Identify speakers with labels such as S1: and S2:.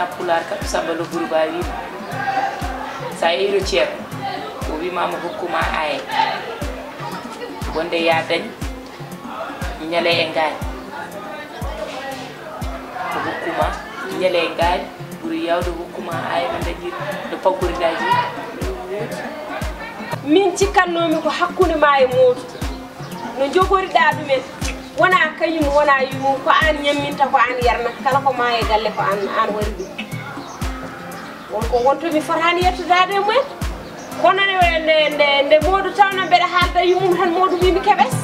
S1: wona pular kam samba lo burba wi sa yiro Thierno o wi mama hokkuma ay wonde ya dañ ñale e ngaay ko hokkuma ñale e ngaay buri yawde hokkuma ay no dañi do paggoridaji
S2: min cikkannomi ko hakkunde ma e Mody no jogoriɗa ɗumen wona kañum wona yumum ko an ñamminta ko an yarna kala ko ma e galle ko an wari ɗum wonko wontomi fotani yettodade e mumen kono nde Mody tawno mbeɗa haalda yumum tan Mody wimi keɓes